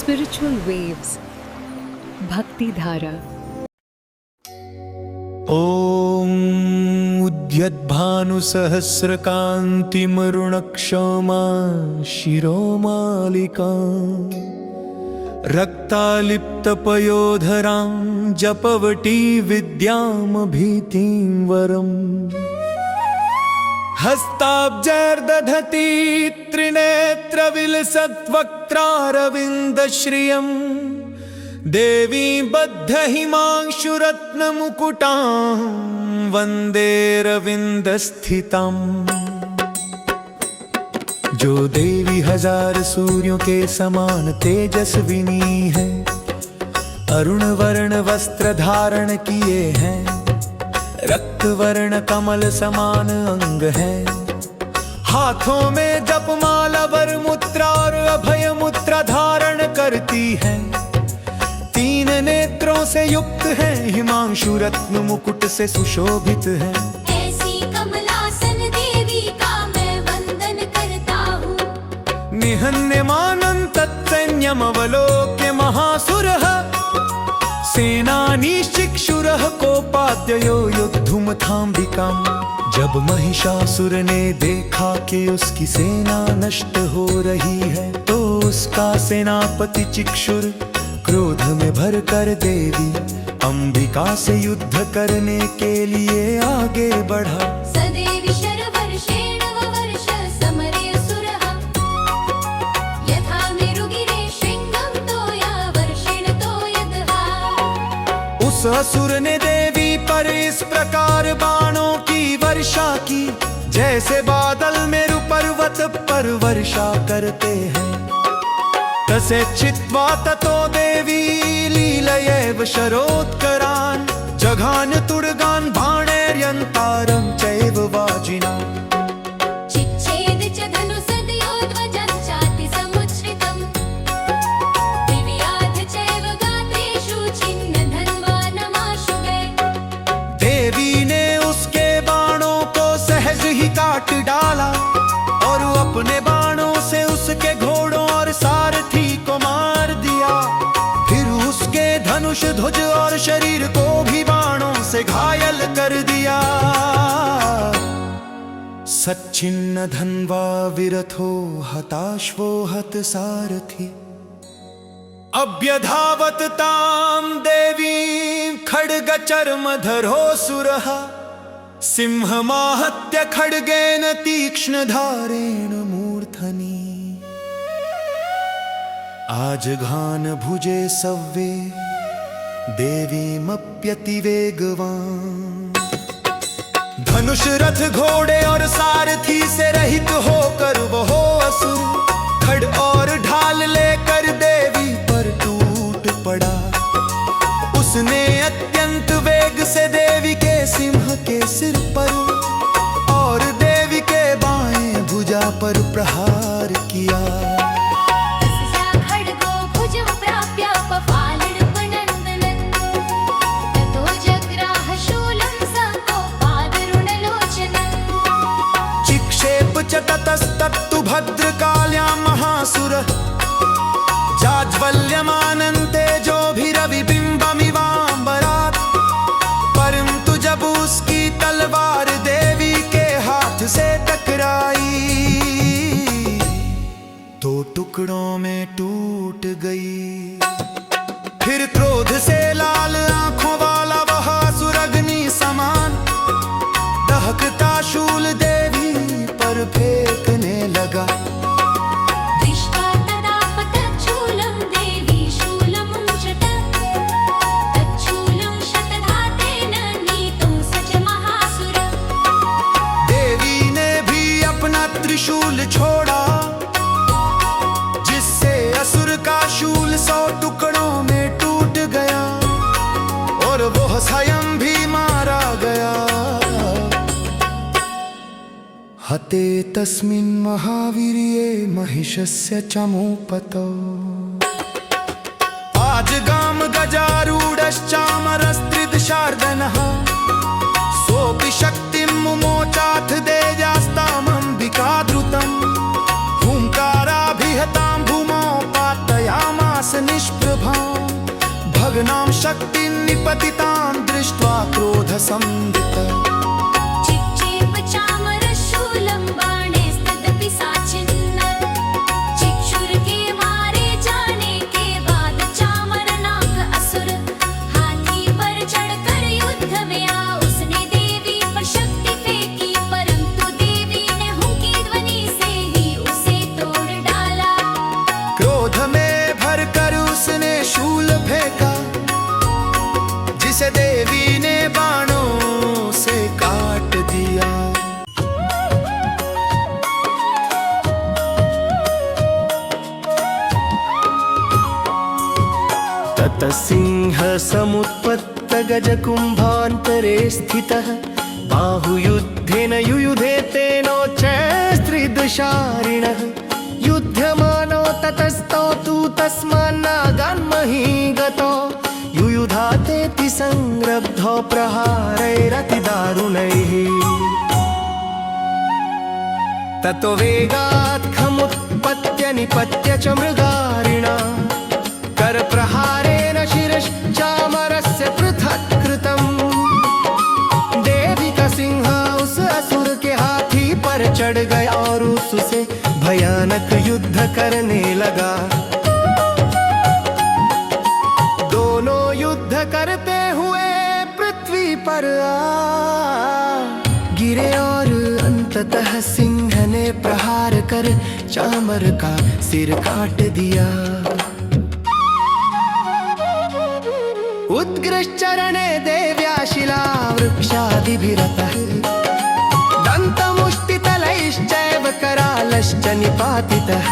Spiritual Waves Bhakti Dhara. ॐ उद्यद्भानुसहस्रकान्तिमरुणक्षमा शिरोमालिका रक्तालिप्तपयोधरां जपवटी विद्यामभीतिं वरम् हस्ताब्जैर्दधती त्रिनेत्रविलसद्वक्त्रारविन्दश्रियम् देवी बद्धहिमांशुरत्नमुकुटां वन्दे रविन्दस्थिताम्। जो देवी हजार सूर्यों के समान तेजस्विनी है, अरुण वर्ण वस्त्र धारण किए हैं, रक्त वर्ण कमल समान अंग है, हाथों में जपमाला वर मुद्रा और अभय मुद्रा धारण करती है, तीन नेत्रों से युक्त है, हिमांशु रत्न मुकुट से सुशोभित है। ऐसी कमलासन देवी का मैं वंदन करता हूँ। निहन्यमानं तत्सैन्यमवलोक्य महासुरः सेनानीशिक्षुरः कोपाद्ययो युद्धुमथाम्बिकाम्। जब महिषासुर ने देखा कि उसकी सेना नष्ट हो रही है, तो उसका सेनापति चिक्षुर क्रोध में भर कर देवी अंबिका से युद्ध करने के लिए आगे बढ़ा। सदेवी शरवर्षेण ववर्ष समरे असुरः यथा मेरुगिरे शृंगं तोया वर्षेण तोयदः। उस असुर ने देवी पर इस प्रकार बाणों की वर्षा की, जैसे बादल मेरु पर्वत पर वर्षा करते हैं। तसे चित्वा ततो देवी लीलयैव शरोत्करान् जघान तुड्गान् बाणैर्यन्तारं चैव वाजिना। चिच्छेद च धनुसद्योद्वजं चाति समुच्छ्रितम् दिव्याध चैव गात्रेषु छिन्न धन्वानमाशुभे। देवी ने उसके बाणों को सहज ही काट डाला और अपने बाणों से उसके घोड़ों और सारथी को मार दिया। फिर उसके धनुष ध्वज और शरीर को भी बाणों से घायल कर दिया। सच्चिन्न धन्वा विरथो हताश्वो हत सारथी अभ्यधावत तां देवीं खड्गचर्मधरोऽसुरः सिंहमाहत्य खड्गेन तीक्ष्णधारेण मूर्धनि। आजघान भुजे सव्ये देवीमप्यतिवेगवान्। धनुष रथ घोड़े और सारथी से रहित होकर वह असुर खड्ग और ढाल लेकर देवी पर टूट पड़ा। उसने अत्यंत वेग से देवी के सिंह के सिर पर और देवी के बाएं भुजा पर प्रहार किया। तस्या खड्गो भुजं प्राप्य पपालनपनन्दनं ततो जग्राह शूलं सकोपादरुणलोचनं। चिक्षेप च ततस्तत्तु भद्रकाल्यां महासुरः जाज्वल्यमानं तेजोभिरविबिम्बमिवाम्बरात्। परंतु जब उसकी तलवार देवी के हाथ से टकराई तो टुकड़ों में टूट गई। फिर क्रोध से लाल आंखों वाला वह असुर अग्नि समान दहकता शूल देवी पर फेंकने लगा। दृष्ट्वा तदा पतच्छूलं देवी शूलमुञ्चत तच्छूलं शतघातेन नीतं स च महासुरः। देवी ने भी अपना त्रिशूल छोड़ा, जिससे असुर का शूल 100 टुकड़ों में टूट गया और वह स्वयं भी मारा गया। हते तस्मिन् महावीर्ये महिषस्य चमूपतौ आजगाम गजारूढश्चामरस्त्रिदशार्दनः सोऽपि शक्तिं मुमोचाथ देजास्तामम्बिका द्रुतम्। हुंकाराभिहतां भूमौ पातयामास निष्प्रभां भग्नां शक्तिं निपतितां दृष्ट्वा क्रोधसंवितः चिक्षेप चामरशूलं बाणैस्तदपि साचिन्नः चिक्षुर के मारे जाने के बाद चामरनाक असुर हाथी पर चढ़कर युद्ध में आ उसने देवी पर शक्ति फेंकी परंतु देवी ने हुंकी ध्वनि से ही उसे तोड़ डाला। क्रोध में भरकर उसने शूल फेंका जिसे देवी ने बाणों से काट दिया। ततः सिंह समुत्पत्त गजकुंभान्तरे स्थितः बाहुयुद्धेन युयुधे तेनोच्चैस्त्रिदशारिणः युध्यमानो ततस्तौ तु तस्मान्नागान्महीं गतो युयुधातेति संरब्धो प्रहारैरतिदारुणैः ततो वेगात् खमुत्पत्य निपत्य च मृगारिणा करप्रहारेण शिरश्चामरस्य पृथक् कृतम्। देवी का सिंह उस असुर के हाथी पर चढ़ गया और उससे भयानक युद्ध करने लगा। दोनों युद्ध करते हुए पृथ्वी पर आ गिरे और अंततः सिंह ने प्रहार कर चामर का सिर काट दिया। उद्ग्रश्चरणे देव्या शिला वृक्षादिभिरतः दन्तमुष्टितलैश्चैव करालश्च निपातितः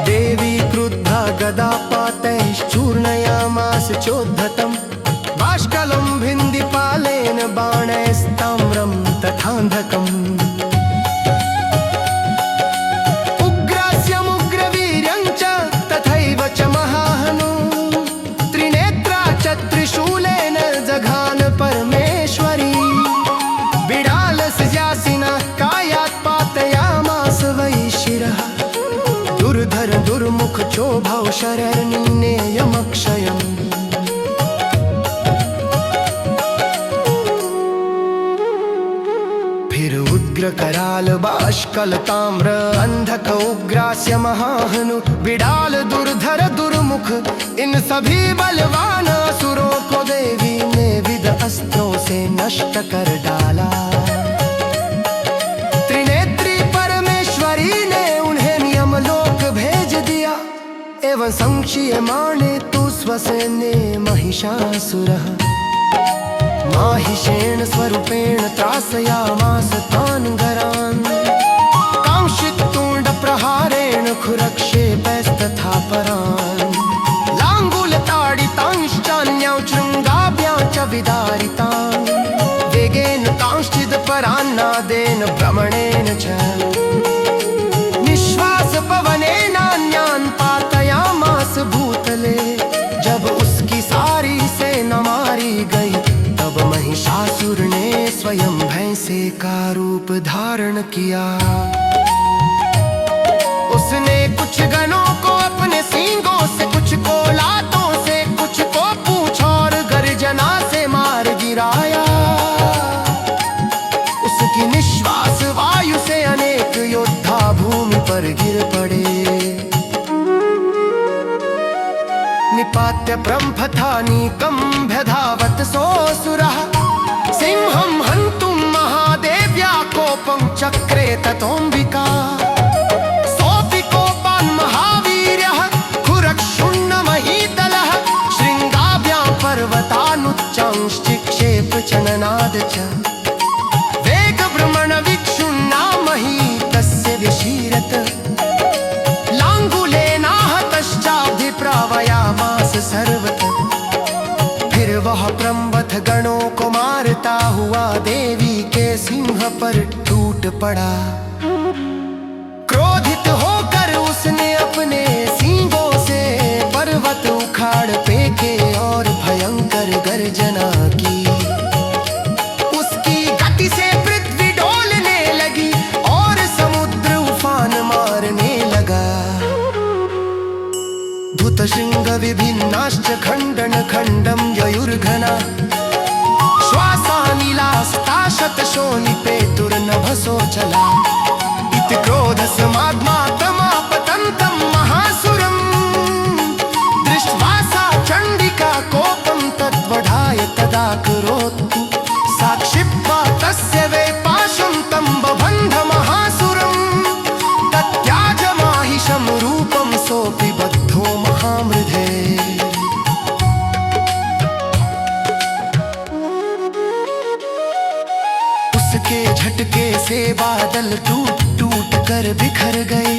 देवी क्रुद्धा गदापातैश्चूर्णयामास चोद्धतम् बाष्कलं भिन्दिपालेन बाणैस्ताम्रं तथान्धकम्। उग्रास्यमुग्रवीर्यं च तथैव च महाहनु त्रिशूलेन जघान परमेश्वरी बिडालस्यासिना कायात् पातयामास वै शिरः दुर्धर दुर्मुख चोभौ शरैर्निनेयमक्षयम्। फिर उग्र कराल बाष्कल ताम्र अंधक उग्रास्य महाहनु बिडाल दुर्धर दुर्मुख इन सभी बलवान असुरों को देवी ने विद अस्त्रों से नष्ट कर डाला। त्रिनेत्री परमेश्वरी ने उन्हें नियमलोक भेज दिया एवं संक्षीयमाणे तु स्वसेने महिषासुरः माहिषेण स्वरूपेण त्रासयामास तान् गरान् कांशितुण्ड प्रहारेण खुरक्षेपैस्तथा परान् लाङ्गूलताडितांश्चान्यां शृङ्गाभ्यां च विदारितान् वेगेन कांश्चित् परान्नादेन भ्रमणेन च निःश्वासपवनेनान्यान् पातयामास भूतले। जब उसकी सारी सेना मारी गई तब महिषासुर ने स्वयं भैंसे का रूप धारण किया। उसने कुछ गणों को अपने सींगों से कुछ को लातों से कुछ को पूंछ और गर्जना से मार गिराया। उसकी निश्वास वायु से अनेक योद्धा भूमि पर गिर पड़े। निपात्य ब्रह्मथानीकं व्यधावत् सोऽसुरः सिंहं हन्तुं महादेव्या कोपं चक्रे ततोऽम्बिका सोऽपि कोपान् महावीर्यः खुरक्षुण्णमहीतलः शृङ्गाभ्यां पर्वतानुच्चांश्चिक्षेप च ननाद च वेगभ्रमणविक्षुण्णा महीतस्य व्यशीरत लाङ्गुलेनाहतश्चाभिप्रावयामास सर्वतः। फिर वह प्रम्बथ गणों को मारता हुआ देवी के सिंह पर टूट पड़ा। क्रोधित होकर उसने अपने सींगों से पर्वत उखाड़ फेंके और भयंकर गर्जना की। उसकी गति से पृथ्वी डोलने लगी और समुद्र उफान मारने लगा। धुत शृंग विभिन्नाश्च खण्डन खण्डं ययुर्घना श्वासानिलास्ता शतशोनिपेतुर्नभसोऽचला इति क्रोधसमाद्मातमापतन्तं महासुरम् दृष्ट्वा सा चण्डिका कोपं तद्वधाय तदा करोतु साक्षिप्त्वा तस्य वैपाशं तं बबन्ध महासुरम् तत्याज माहिषं रूपं सोऽपि बद्धो महामृधे। उसके झटके से बादल टूट टूट कर बिखर गए।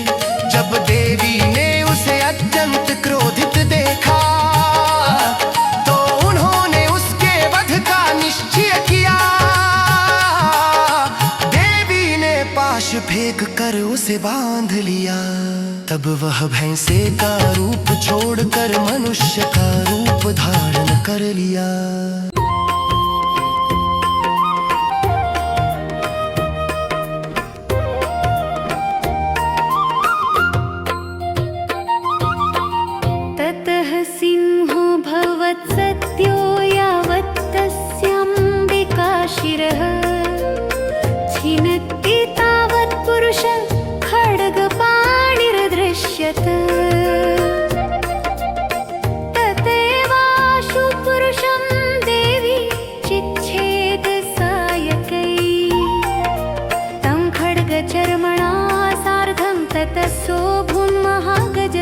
जब देवी ने उसे अत्यंत क्रोधित देखा तो उन्होंने उसके वध का निश्चय किया। देवी ने पाश फेंक कर उसे बांध लिया। तब वह भैंसे का रूप छोड़कर मनुष्य का रूप धारण कर लिया। ततः सिंहो भवत्सत्यो यावत् तस्याम्बिका शिरः छिनत्ति तावत् पुरुषः खड्गपाणिर्दृश्यत। तथैवाशु पुरुषं देवी चिच्छेदसायकैः तं खड्गचर्मणा सार्धं ततः सोऽभून्महागज।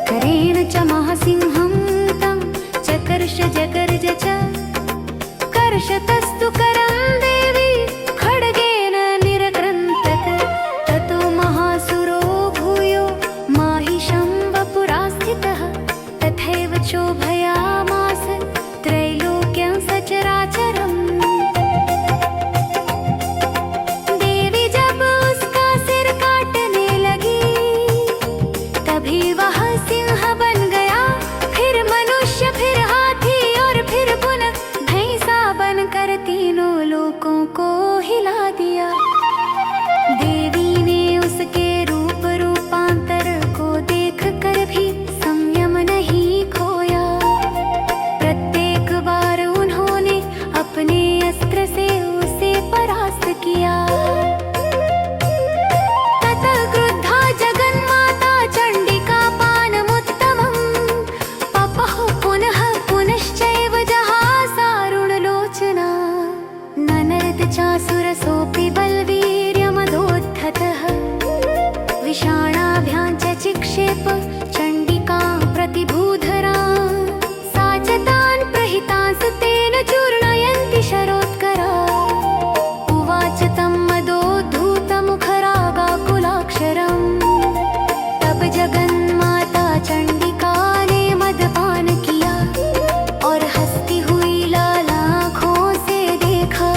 करेण च महासिंहं तं चकर्ष जगर्ज च कर्षतस्तु करं देवी खड्गेन निरकृन्तत। ततो महासुरो भूयो माहिषं वपुरा स्थितः तथैव चोभयामास त्रैलोक्यं सचराचरम्। देवी जब उसका सिर काटने लगी तभी वह सिंह बन गया, फिर मनुष्य, फिर हाथी और फिर पुनः भैंसा बनकर तीनों लोकों को हिला दिया। देवी ने उसके रूप रूपांतर को देखकर भी संयम नहीं खोया। प्रत्येक बार उन्होंने अपने अस्त्र से उसे परास्त किया। ततः क्रुद्धा जगन्माता चण्डिका पानमुत्तमं पपः पुनः पुनश्चैव जहासारुणलोचना। ननर्द चासुरसोऽपि बलवीर्यमदोद्धतः विषाणाभ्यां च चिक्षेप चण्डिकां प्रतिभूधरा। सा च तान् प्रहितांस तेन चूर्णयन्ति शरोत्करा। उवाच तं मदोद्धूतमुखरागाकुलाक्षरम्। तब जगन्माता चण्डिका ने मदपान किया और हंसती हुई लाल आँखों से देखा।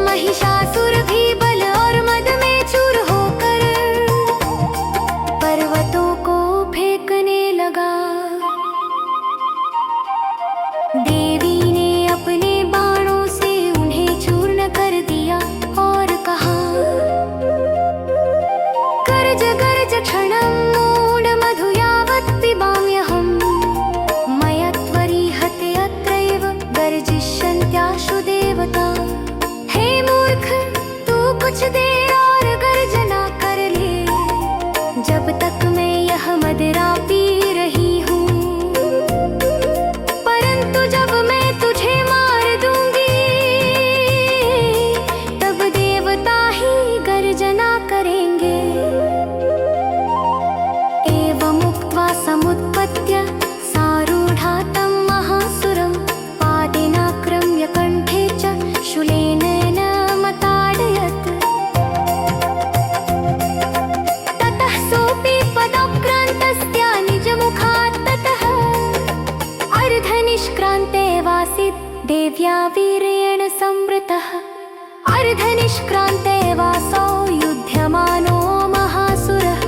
महिषासुर भी बल और मद में चूर होकर पर्वतों को फेंकने लगा। देवी ने अपने बाणों से उन्हें चूर्ण कर दिया और कहा, गर्ज गर्ज क्षणं मूढमधु यावत् पिबाम्यहम्। मया त्वरीहते अत्रैव गर्जिष्यन्त्याशु देवता। हे मूर्ख, तू कुछ देर और गर्जना कर ले जब तक मैं यह मदिरा पी रही हूँ। परंतु जब मैं तुझे मार दूंगी तब देवता ही गर्जना करेंगे। एवमुक्त्वा समुत्पत्य सारूढा तं महासुरं पादेनाक्रम्य कण्ठे च शूलेन नमताडयत्। ततः सोऽपि पदक्रान्तस्त्या निजमुखात् ततः अर्धनिष्क्रान्ते वासीत् देव्या वीर्येण संवृतः। अर्धनिष्क्रान्ते वासौ युध्यमानो महासुरः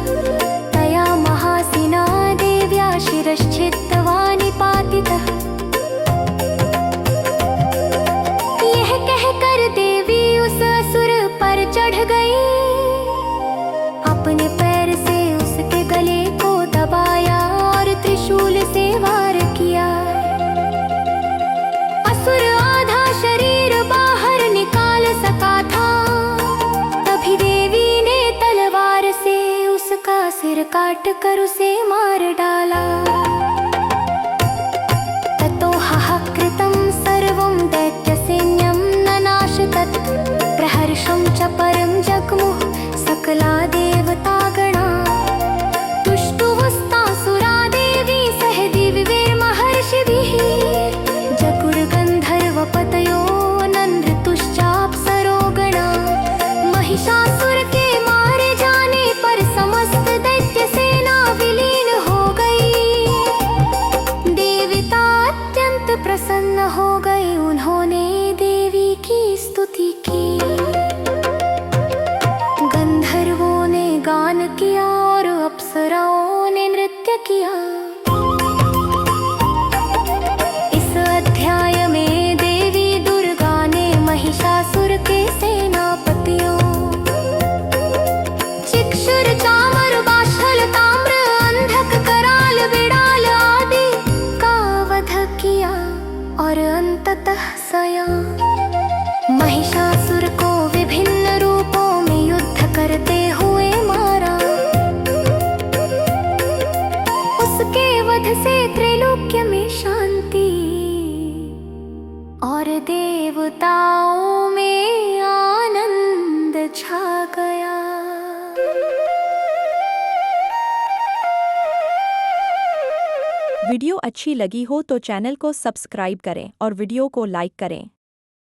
तया महासिना देव्या शिरश्छित्त्वा निपातितः। यह कहकर देवी उस असुर पर चढ़ गई। अपने पैर से सिर काट कर उसे मार डाला। ततो हाहाकृतं सर्वं दैत्यसैन्यं ननाश तत् प्रहर्षं च परं जग्मुः सकला देवतागणा। तुष्टुवस्तासुरा देवी सह दिव्यैर्महर्षिभिः जगुर्गन्धर्वपतयो नन्दृतुश्चाप्सरो गणा। महिषासुर के मारे जाने पर समस्त दैत्य सेना विलीन हो गई। देवता अत्यंत प्रसन्न हो गए, उन्होंने देवी की स्तुति की। गंधर्वों ने गान किया और अप्सराओं ने नृत्य किया। इस अध्याय में देवी दुर्गा ने महिषासुर के सेनापतियों चिक्षुर चामर बाशल ताम्र अंधक कराल बिड़ाल आदि का वध किया और अंततः सया महिषासुर को विभिन्न रूपों में युद्ध करते हुए मारा। उसके वध से त्रैलोक्य में शांति और देवताओं में आनंद छा गया। वीडियो अच्छी लगी हो तो चैनल को सब्सक्राइब करें और वीडियो को लाइक करें।